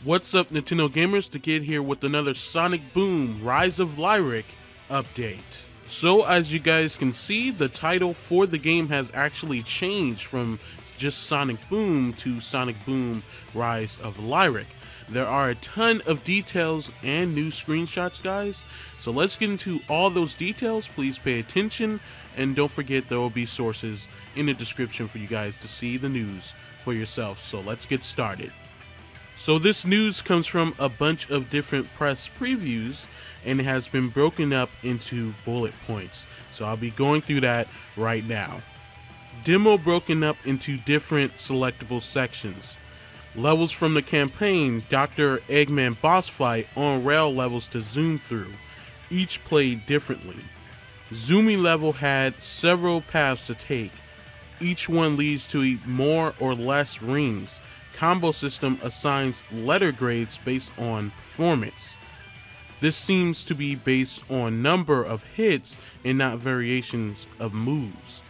What's up, Nintendo gamers? To get here with another Sonic Boom Rise of Lyric update. So as you guys can see, the title for the game has actually changed from just Sonic Boom to Sonic Boom Rise of Lyric. There are a ton of details and new screenshots, guys. So let's get into all those details. Please pay attention, and don't forget there will be sources in the description for you guys to see the news for yourself. So let's get started. So this news comes from a bunch of different press previews, and it has been broken up into bullet points. So I'll be going through that right now. Demo broken up into different selectable sections. Levels from the campaign, Dr. Eggman boss fight, on rail levels to zoom through. Each played differently. Zooming level had several paths to take. Each one leads to more or less rings. Combo system assigns letter grades based on performance. This seems to be based on number of hits and not variations of moves.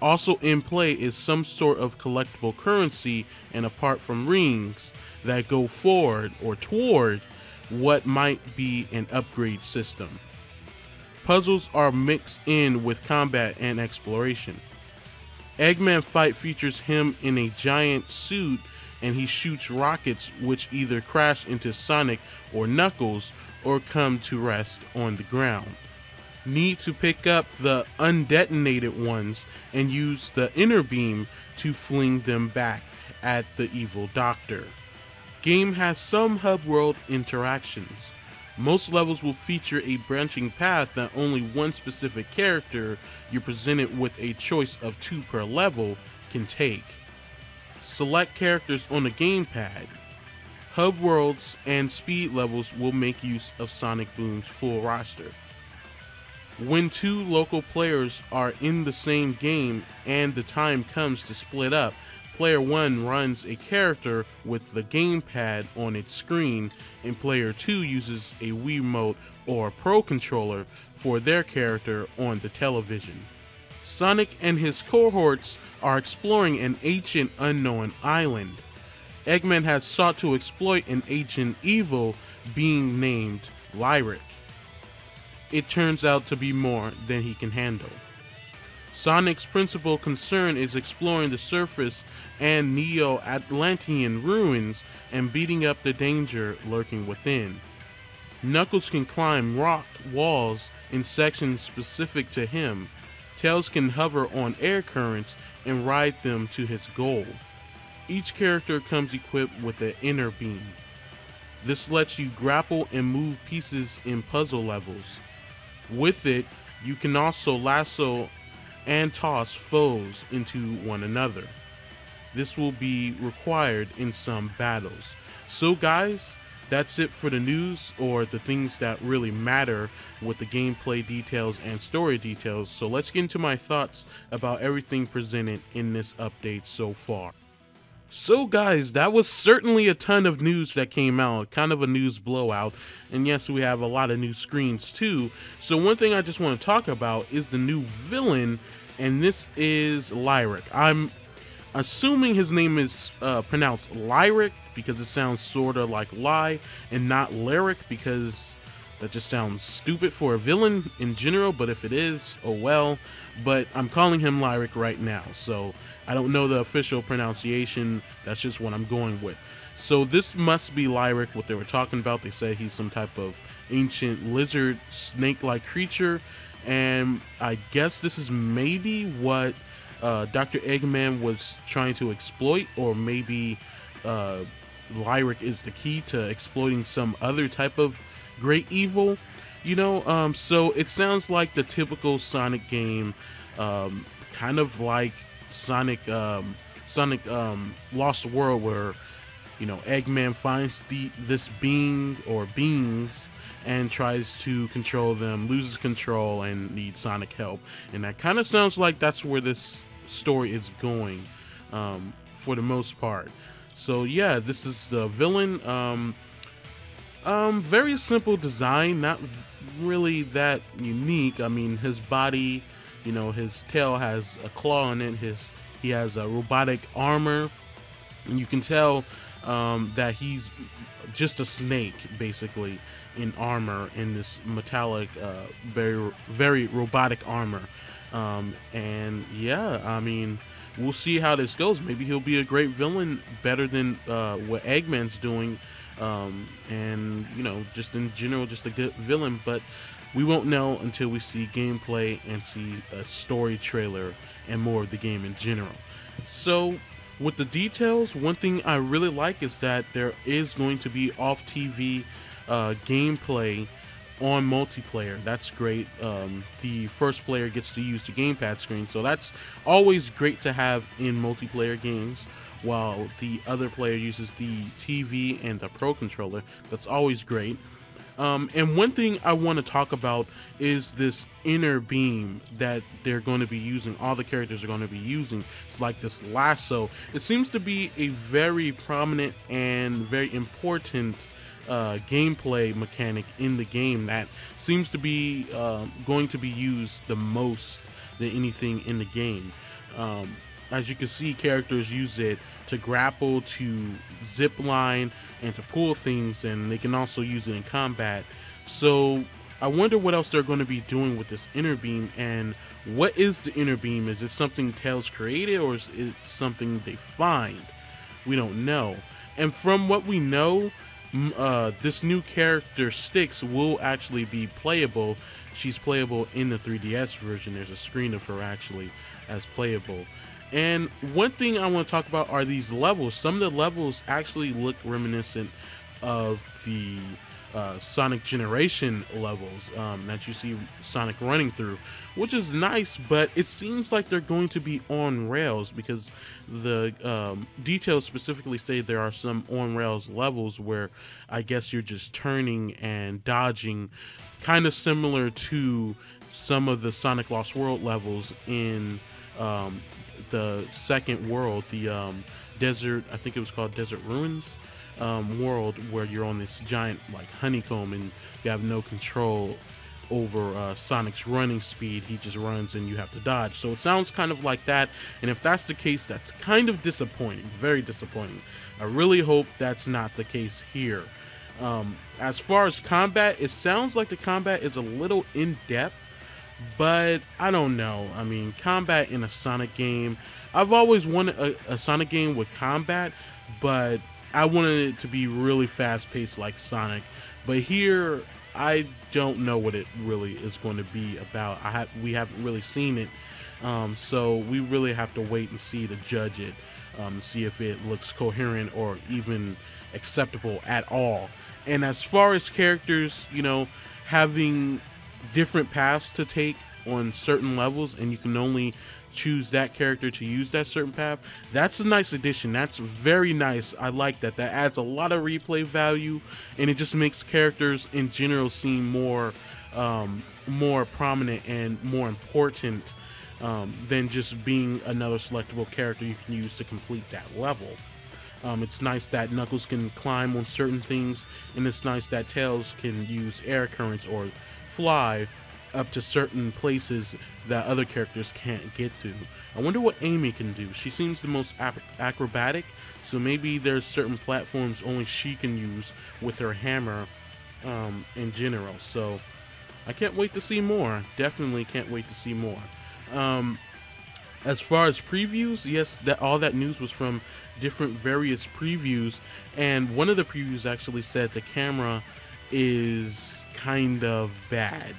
Also in play is some sort of collectible currency, and apart from rings, that go forward or toward what might be an upgrade system. Puzzles are mixed in with combat and exploration. Eggman fight features him in a giant suit, and he shoots rockets which either crash into Sonic or Knuckles or come to rest on the ground. Need to pick up the undetonated ones and use the inner beam to fling them back at the evil doctor. Game has some hub world interactions. Most levels will feature a branching path that only one specific character, you're presented with a choice of 2 per level, can take. Select characters on the gamepad. Hub worlds and speed levels will make use of Sonic Boom's full roster. When 2 local players are in the same game and the time comes to split up, player 1 runs a character with the gamepad on its screen, and player 2 uses a Wii Remote or Pro Controller for their character on the television. Sonic and his cohorts are exploring an ancient unknown island. Eggman has sought to exploit an ancient evil being named Lyric. It turns out to be more than he can handle. Sonic's principal concern is exploring the surface and Neo-Atlantean ruins and beating up the danger lurking within. Knuckles can climb rock walls in sections specific to him. Tails can hover on air currents and ride them to his goal. Each character comes equipped with an inner beam. This lets you grapple and move pieces in puzzle levels. With it, you can also lasso and toss foes into one another. This will be required in some battles. So guys, that's it for the news, or the things that really matter with the gameplay details and story details. So let's get into my thoughts about everything presented in this update so far. So guys, that was certainly a ton of news that came out, kind of a news blowout, and yes, we have a lot of new screens too. So one thing I just want to talk about is the new villain, and this is Lyric. I'm assuming his name is pronounced Lyric because it sounds sort of like lie, and not lyric because that just sounds stupid for a villain in general, but if it is, oh well. But I'm calling him Lyric right now, so I don't know the official pronunciation, that's just what I'm going with. So this must be Lyric, what they were talking about. They said he's some type of ancient lizard snake-like creature, and I guess this is maybe what Dr. Eggman was trying to exploit, or maybe Lyric is the key to exploiting some other type of great evil, you know. So it sounds like the typical Sonic game, kind of like Sonic Lost World, where, you know, Eggman finds this being or beings and tries to control them, loses control, and needs Sonic help. And that kind of sounds like that's where this story is going, for the most part. So yeah, this is the villain. Very simple design, not really that unique. I mean, his body, his tail has a claw on it. He has a robotic armor, and you can tell that he's just a snake, basically, in armor, in this metallic, very robotic armor. And yeah, I mean, we'll see how this goes. Maybe he'll be a great villain, better than what Eggman's doing, and just in general, just a good villain. But we won't know until we see gameplay and see a story trailer and more of the game in general. So with the details, one thing I really like is that there is going to be off TV gameplay on multiplayer. That's great. The first player gets to use the gamepad screen, so that's always great to have in multiplayer games, while the other player uses the TV and the Pro Controller. That's always great. And one thing I want to talk about is this inner beam that they're going to be using, all the characters are going to be using. It's like this lasso. It seems to be a very prominent and very important gameplay mechanic in the game that seems to be going to be used the most than anything in the game. As you can see, characters use it to grapple, to zip line, and to pull things, and they can also use it in combat. So I wonder what else they're going to be doing with this inner beam, and what is the inner beam? Is it something Tails created, or is it something they find? We don't know. And from what we know, this new character Styx will actually be playable. She's playable in the 3DS version. There's a screen of her actually as playable. And one thing I want to talk about are these levels. Some of the levels actually look reminiscent of the Sonic Generation levels that you see Sonic running through, which is nice, but it seems like they're going to be on rails, because the details specifically say there are some on rails levels where I guess you're just turning and dodging, kind of similar to some of the Sonic Lost World levels in the second world, the desert, I think it was called Desert Ruins world, where you're on this giant like honeycomb and you have no control over Sonic's running speed. He just runs and you have to dodge. So it sounds kind of like that, and if that's the case, that's kind of disappointing, very disappointing. I really hope that's not the case here. As far as combat, it sounds like the combat is a little in-depth, but I don't know. I mean, combat in a Sonic game, I've always wanted a Sonic game with combat, but I wanted it to be really fast-paced like Sonic. But here, I don't know what it really is going to be about. We haven't really seen it, so we really have to wait and see to judge it, see if it looks coherent or even acceptable at all. And as far as characters, having different paths to take on certain levels, and you can only choose that character to use that certain path, that's a nice addition. That's very nice. I like that. That adds a lot of replay value, and it just makes characters in general seem more prominent and more important than just being another selectable character you can use to complete that level. It's nice that Knuckles can climb on certain things, and it's nice that Tails can use air currents or fly up to certain places that other characters can't get to. I wonder what Amy can do. She seems the most acrobatic, so maybe there's certain platforms only she can use with her hammer in general. So I can't wait to see more. Definitely can't wait to see more. As far as previews, yes, all that news was from different various previews, and one of the previews actually said the camera is kind of bad,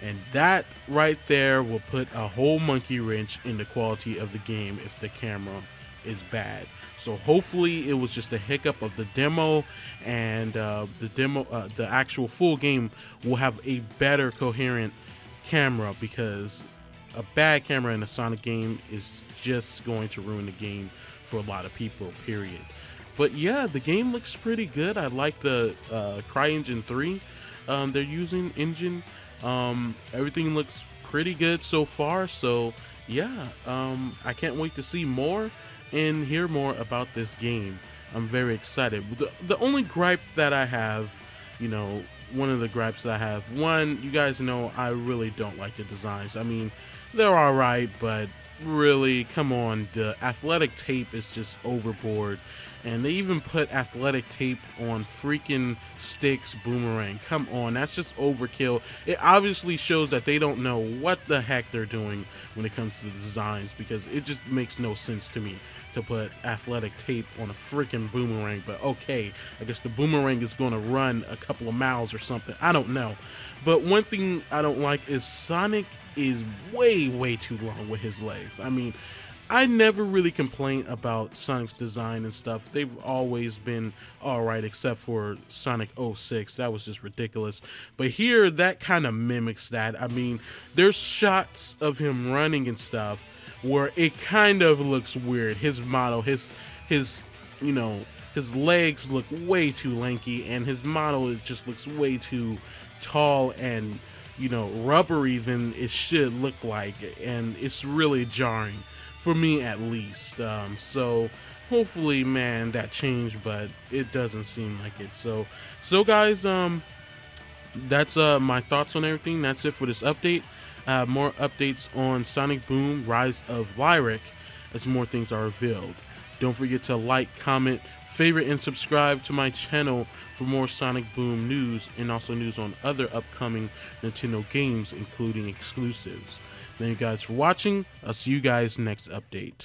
and that right there will put a whole monkey wrench in the quality of the game if the camera is bad. So hopefully it was just a hiccup of the demo, and the actual full game will have a better coherent camera, because a bad camera in a Sonic game is just going to ruin the game for a lot of people, period. But yeah, the game looks pretty good. I like the CryEngine 3 they're using engine. Everything looks pretty good so far. So yeah, I can't wait to see more and hear more about this game. I'm very excited. The only gripe that I have, one of the gripes that I have. One, you guys know I really don't like the designs. I mean, they're alright, but really, come on, the athletic tape is just overboard. And they even put athletic tape on freaking Stick's boomerang. Come on, that's just overkill. It obviously shows that they don't know what the heck they're doing when it comes to the designs, because it just makes no sense to me to put athletic tape on a freaking boomerang. But okay, I guess the boomerang is going to run a couple of miles or something. I don't know. But one thing I don't like is Sonic is way too long with his legs. I mean, I never really complain about Sonic's design and stuff. They've always been alright, except for Sonic 06. That was just ridiculous. But here, that kind of mimics that. I mean, there's shots of him running and stuff where it kind of looks weird. His model, his you know, his legs look way too lanky, and his model, it just looks way too tall and, you know, rubbery than it should look like, and it's really jarring. For me, at least. So hopefully, man, that changed, but it doesn't seem like it. So guys, that's my thoughts on everything. That's it for this update. More updates on Sonic Boom: Rise of Lyric as more things are revealed. Don't forget to like, comment, favorite, and subscribe to my channel for more Sonic Boom news, and also news on other upcoming Nintendo games, including exclusives. Thank you guys for watching. I'll see you guys next update.